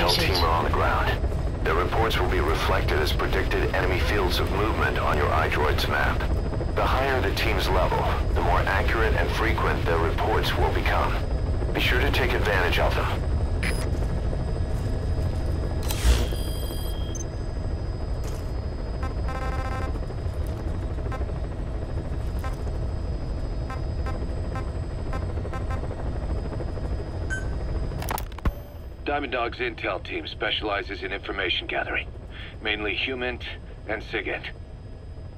intel team are on the ground. Their reports will be reflected as predicted enemy fields of movement on your iDroid's map. The higher the team's level, the more accurate and frequent their reports will become. Be sure to take advantage of them. Diamond Dog's intel team specializes in information gathering, mainly HUMINT and SIGINT.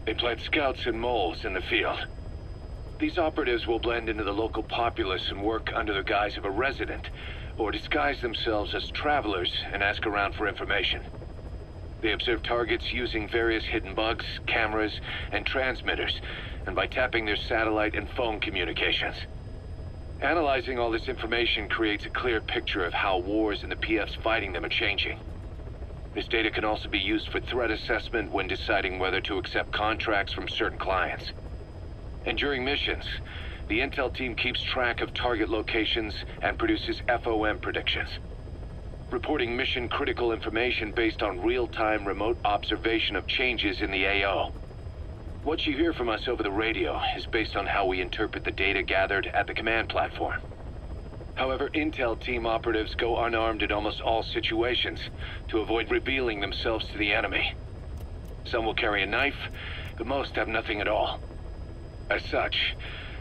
They plant scouts and moles in the field. These operatives will blend into the local populace and work under the guise of a resident, or disguise themselves as travelers and ask around for information. They observe targets using various hidden bugs, cameras, and transmitters, and by tapping their satellite and phone communications. Analyzing all this information creates a clear picture of how wars and the PFs fighting them are changing. This data can also be used for threat assessment when deciding whether to accept contracts from certain clients. And during missions, the intel team keeps track of target locations and produces FOM predictions, reporting mission-critical information based on real-time remote observation of changes in the AO. What you hear from us over the radio is based on how we interpret the data gathered at the command platform. However, intel team operatives go unarmed in almost all situations to avoid revealing themselves to the enemy. Some will carry a knife, but most have nothing at all. As such,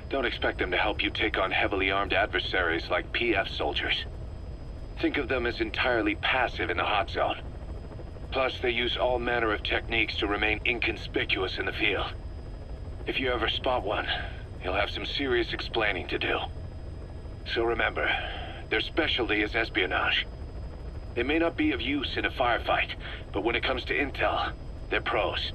don't expect them to help you take on heavily armed adversaries like PF soldiers. Think of them as entirely passive in the hot zone. Plus, they use all manner of techniques to remain inconspicuous in the field. If you ever spot one, you'll have some serious explaining to do. So remember, their specialty is espionage. They may not be of use in a firefight, but when it comes to intel, they're pros.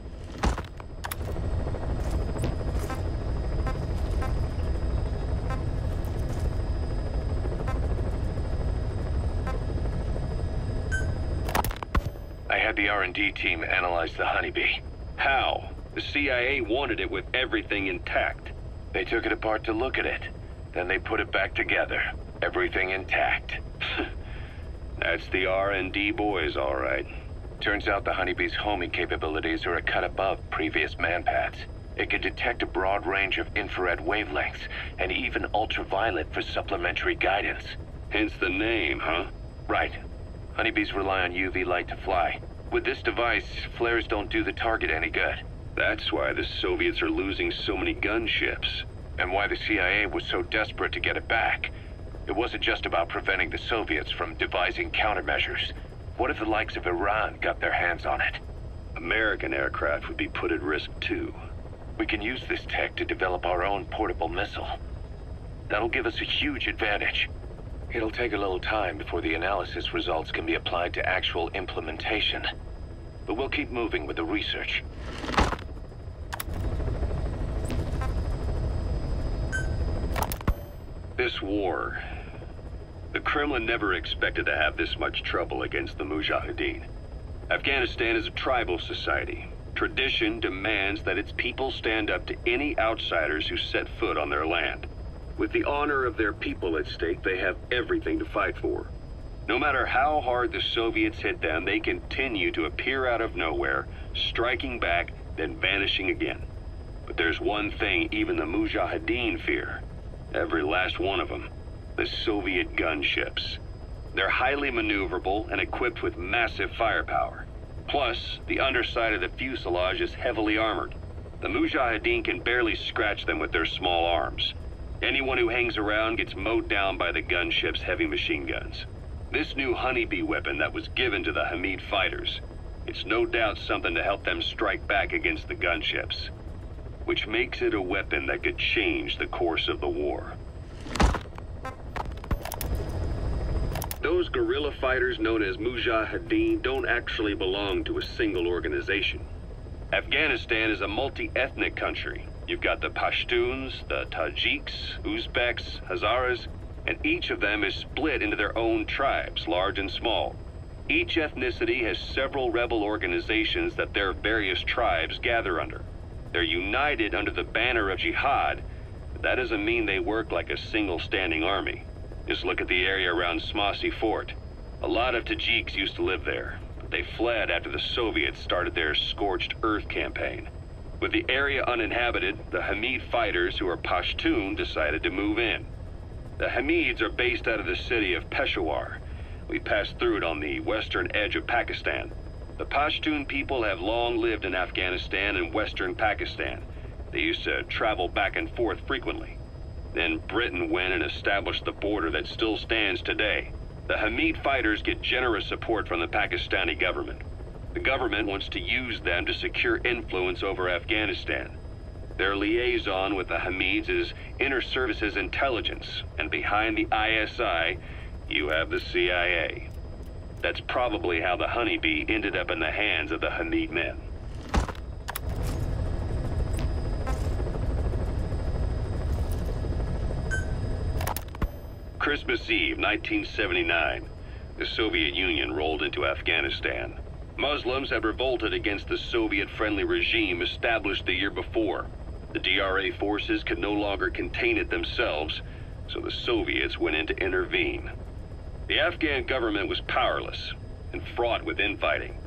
I had the R&D team analyze the honeybee. How? The CIA wanted it with everything intact. They took it apart to look at it. Then they put it back together. Everything intact. That's the R&D boys, all right. Turns out the honeybee's homing capabilities are a cut above previous manpads. It can detect a broad range of infrared wavelengths, and even ultraviolet for supplementary guidance. Hence the name, huh? Right. Honeybees rely on UV light to fly. With this device, flares don't do the target any good. That's why the Soviets are losing so many gunships. And why the CIA was so desperate to get it back. It wasn't just about preventing the Soviets from devising countermeasures. What if the likes of Iran got their hands on it? American aircraft would be put at risk too. We can use this tech to develop our own portable missile. That'll give us a huge advantage. It'll take a little time before the analysis results can be applied to actual implementation. But we'll keep moving with the research. This war, the Kremlin never expected to have this much trouble against the Mujahideen. Afghanistan is a tribal society. Tradition demands that its people stand up to any outsiders who set foot on their land. With the honor of their people at stake, they have everything to fight for. No matter how hard the Soviets hit them, they continue to appear out of nowhere, striking back, then vanishing again. But there's one thing even the Mujahideen fear. Every last one of them. The Soviet gunships. They're highly maneuverable and equipped with massive firepower. Plus, the underside of the fuselage is heavily armored. The Mujahideen can barely scratch them with their small arms. Anyone who hangs around gets mowed down by the gunship's heavy machine guns. This new honeybee weapon that was given to the Hamid fighters, it's no doubt something to help them strike back against the gunships, which makes it a weapon that could change the course of the war. Those guerrilla fighters known as Mujahideen don't actually belong to a single organization. Afghanistan is a multi-ethnic country. You've got the Pashtuns, the Tajiks, Uzbeks, Hazaras, and each of them is split into their own tribes, large and small. Each ethnicity has several rebel organizations that their various tribes gather under. They're united under the banner of jihad, but that doesn't mean they work like a single standing army. Just look at the area around Smossy Fort. A lot of Tajiks used to live there, but they fled after the Soviets started their Scorched Earth campaign. With the area uninhabited, the Hamid fighters, who are Pashtun, decided to move in. The Hamids are based out of the city of Peshawar. We passed through it on the western edge of Pakistan. The Pashtun people have long lived in Afghanistan and western Pakistan. They used to travel back and forth frequently. Then Britain went and established the border that still stands today. The Hamid fighters get generous support from the Pakistani government. The government wants to use them to secure influence over Afghanistan. Their liaison with the Hamids is Inter-Services Intelligence, and behind the ISI, you have the CIA. That's probably how the Honeybee ended up in the hands of the Hamid men. Christmas Eve, 1979. The Soviet Union rolled into Afghanistan. Muslims had revolted against the Soviet-friendly regime established the year before. The DRA forces could no longer contain it themselves, so the Soviets went in to intervene. The Afghan government was powerless and fraught with infighting.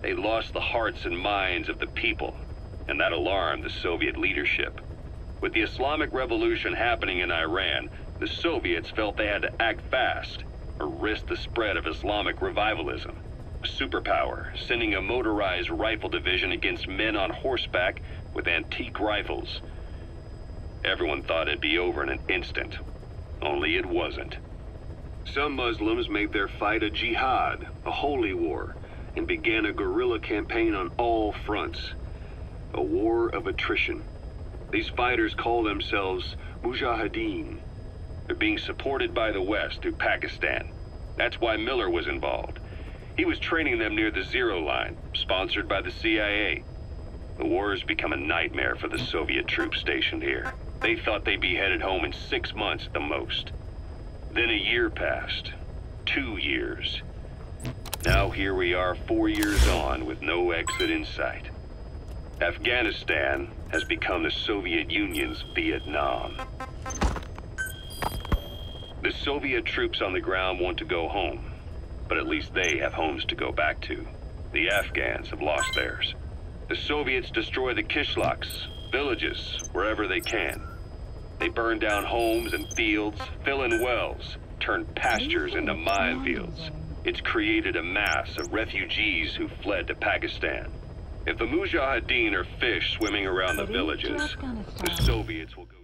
They lost the hearts and minds of the people, and that alarmed the Soviet leadership. With the Islamic Revolution happening in Iran, the Soviets felt they had to act fast or risk the spread of Islamic revivalism. A superpower, sending a motorized rifle division against men on horseback with antique rifles. Everyone thought it'd be over in an instant, only it wasn't. Some Muslims made their fight a jihad, a holy war, and began a guerrilla campaign on all fronts. A war of attrition. These fighters call themselves Mujahideen. They're being supported by the West through Pakistan. That's why Miller was involved. He was training them near the Zero Line, sponsored by the CIA. The war has become a nightmare for the Soviet troops stationed here. They thought they'd be headed home in 6 months at the most. Then a year passed. 2 years. Now here we are 4 years on with no exit in sight. Afghanistan has become the Soviet Union's Vietnam. The Soviet troops on the ground want to go home, but at least they have homes to go back to. The Afghans have lost theirs. The Soviets destroy the kishlaks, villages, wherever they can. They burn down homes and fields, fill in wells, turn pastures into minefields. It's created a mass of refugees who fled to Pakistan. If the Mujahideen are fish swimming around the villages, the Soviets will go...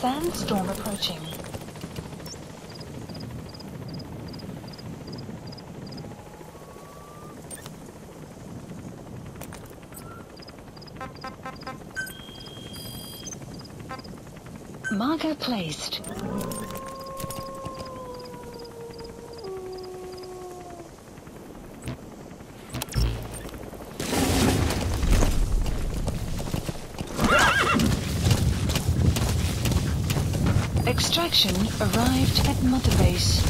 Sandstorm approaching. Marker placed. Extraction arrived at Mother Base.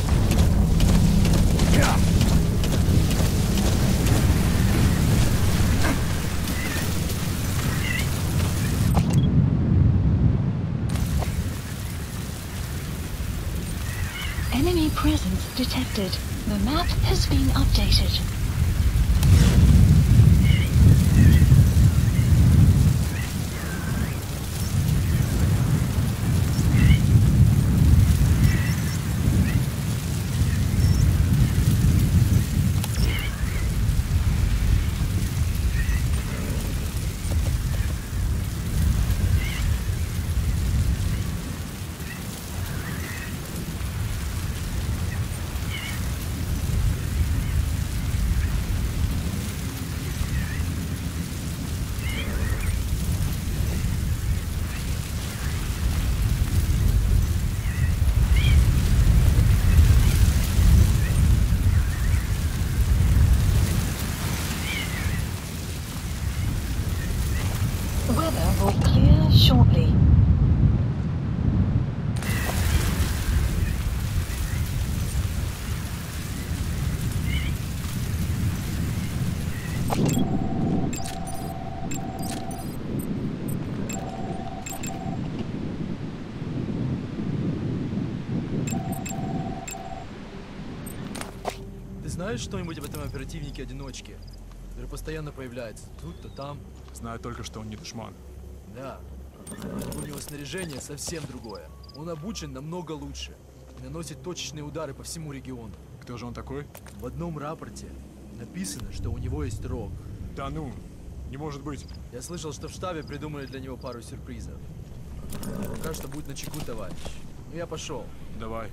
Enemy presence detected. The map has been updated. Weather will clear shortly. Ты знаешь что-нибудь об этом оперативнике-одиночке, который постоянно появляется тут-то там? Знаю только, что он не душман. Да. У него снаряжение совсем другое. Он обучен намного лучше. И наносит точечные удары по всему региону. Кто же он такой? В одном рапорте написано, что у него есть рог. Да ну, не может быть. Я слышал, что в штабе придумали для него пару сюрпризов. Пока что будь начеку, товарищ. Ну я пошел. Давай.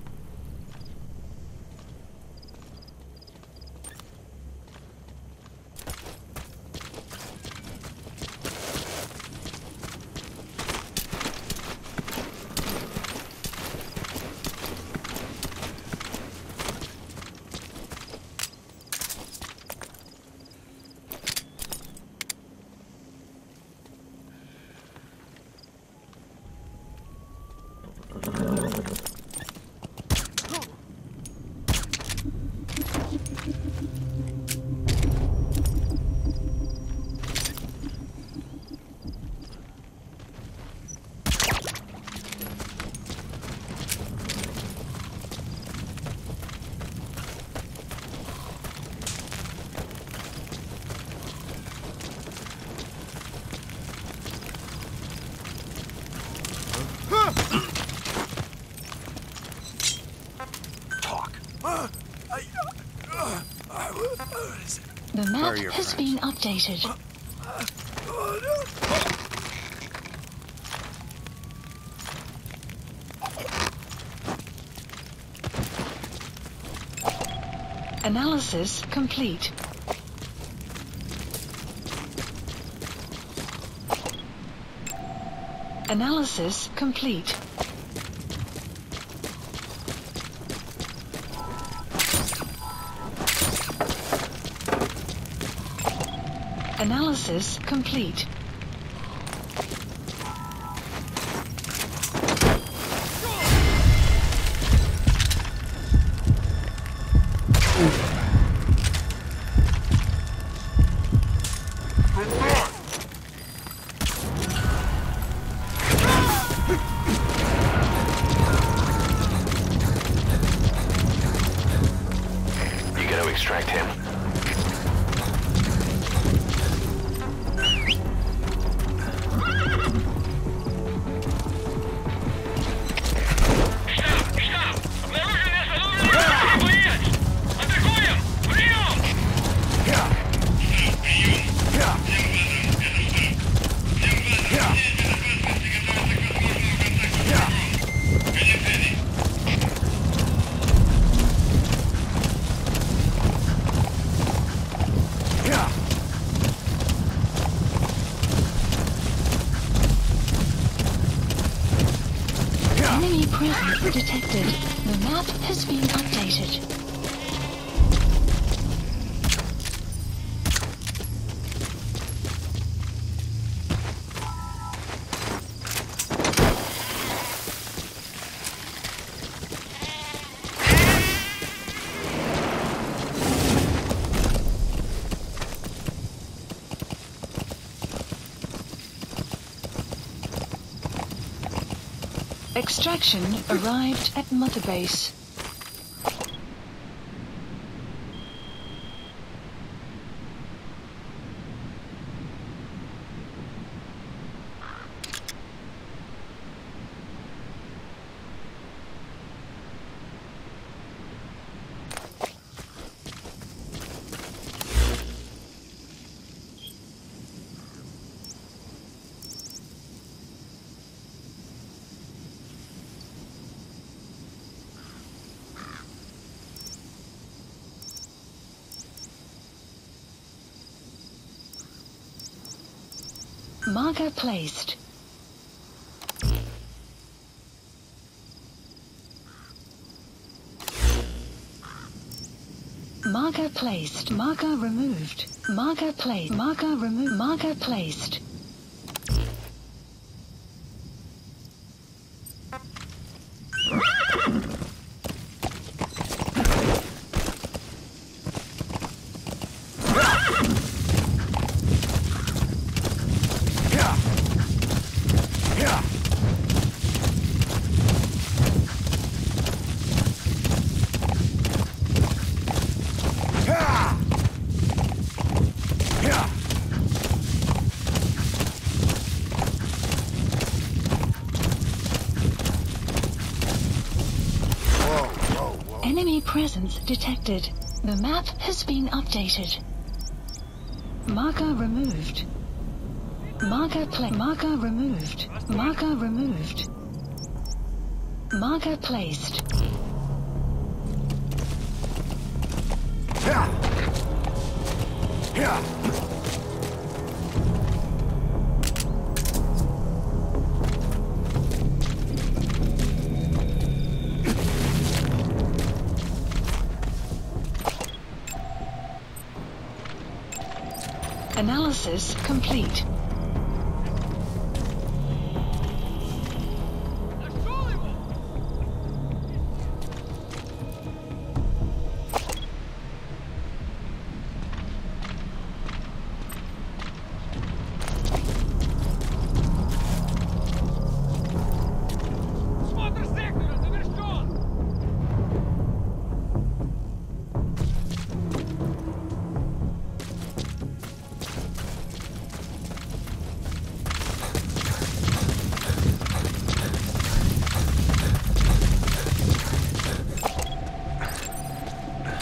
The map has been updated. Analysis complete. Analysis complete. Analysis complete. You gotta extract him. Enemy presence detected. The map has been updated. Extraction arrived at Mother Base. Marker placed. Marker placed. Marker removed. Marker placed. Marker removed. Marker placed. Enemy presence detected. The map has been updated. Marker removed. Marker Marker removed. Marker removed. Marker placed. Analysis complete.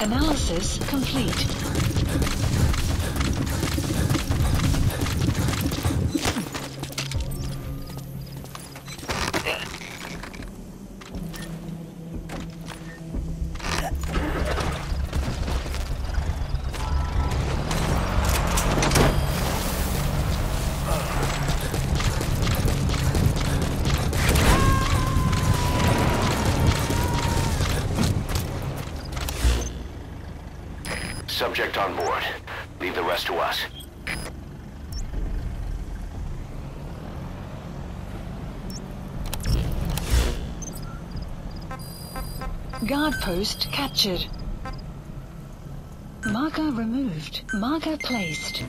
Analysis complete. Subject on board. Leave the rest to us. Guard post captured. Marker removed. Marker placed.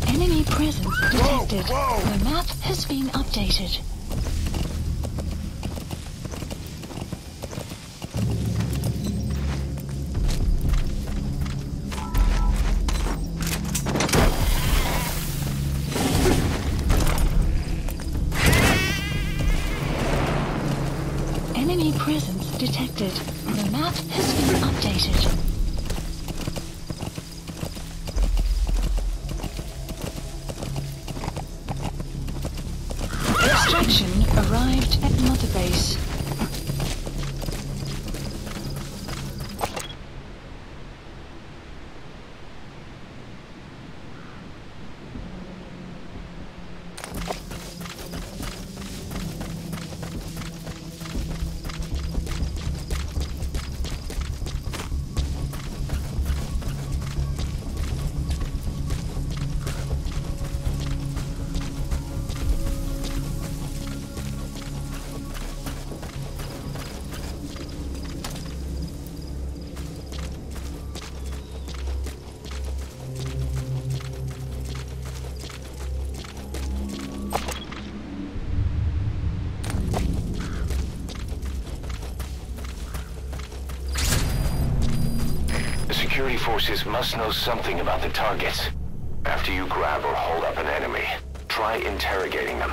Enemy presence detected. The map has been updated. detected. The map has been updated. Extraction arrived at Mother Base. Security forces must know something about the targets. After you grab or hold up an enemy, try interrogating them.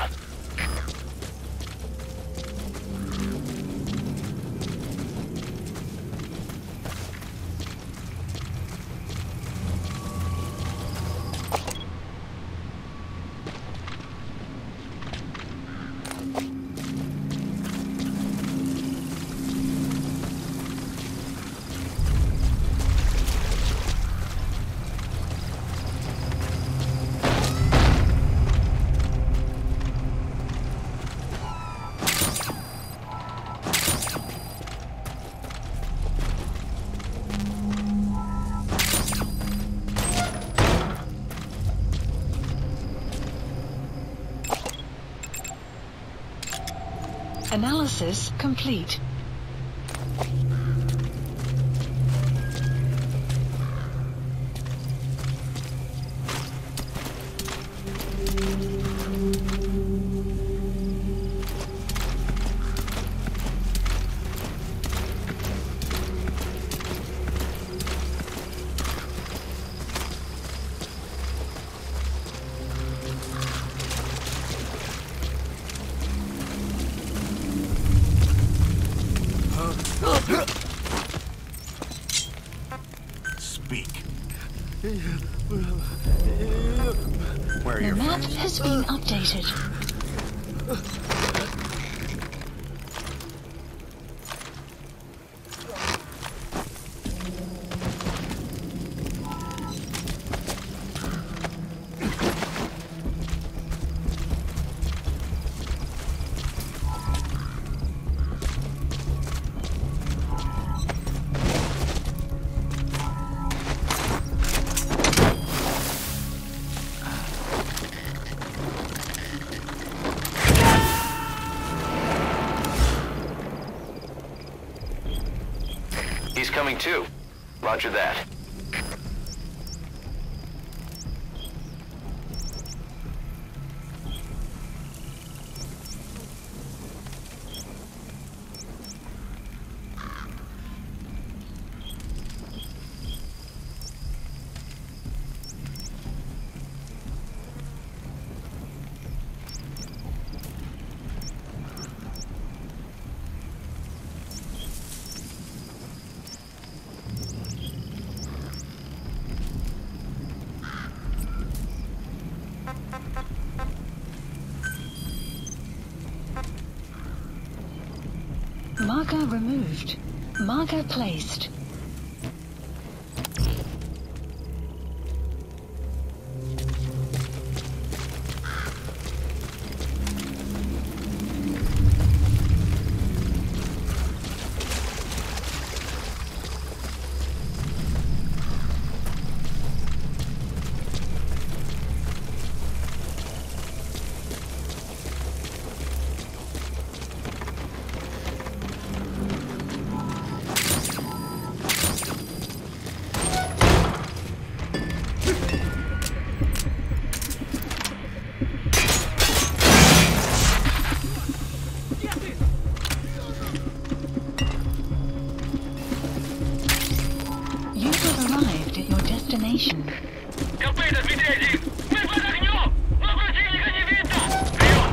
Analysis complete. The map has been updated. He's coming too. Roger that. Marker removed. Marker placed. Destination. КП до 2-1! Мы под огнем! Но противника не видно! Прием!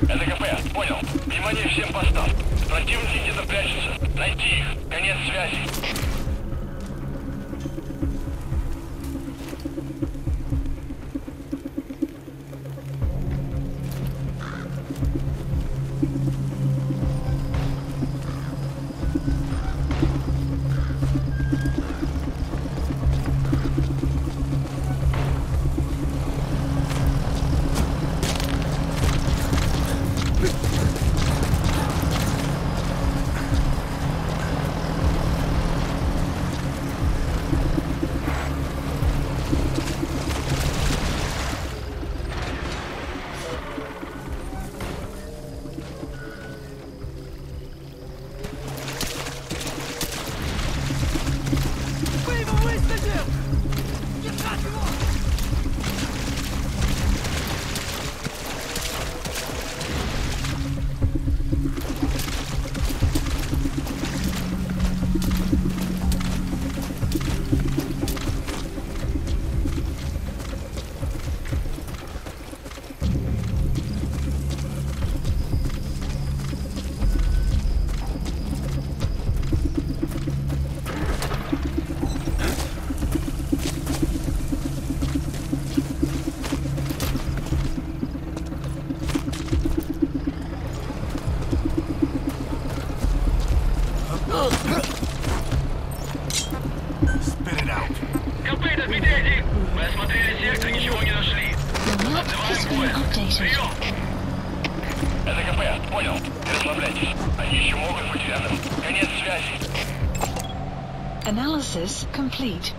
Это КП, понял. Внимание всем постам. Противники где-то прячутся. Найти их. Конец связи. Это КП, понял. Не расслабляйтесь. Они еще могут быть рядом. Конец связи. Analysis complete.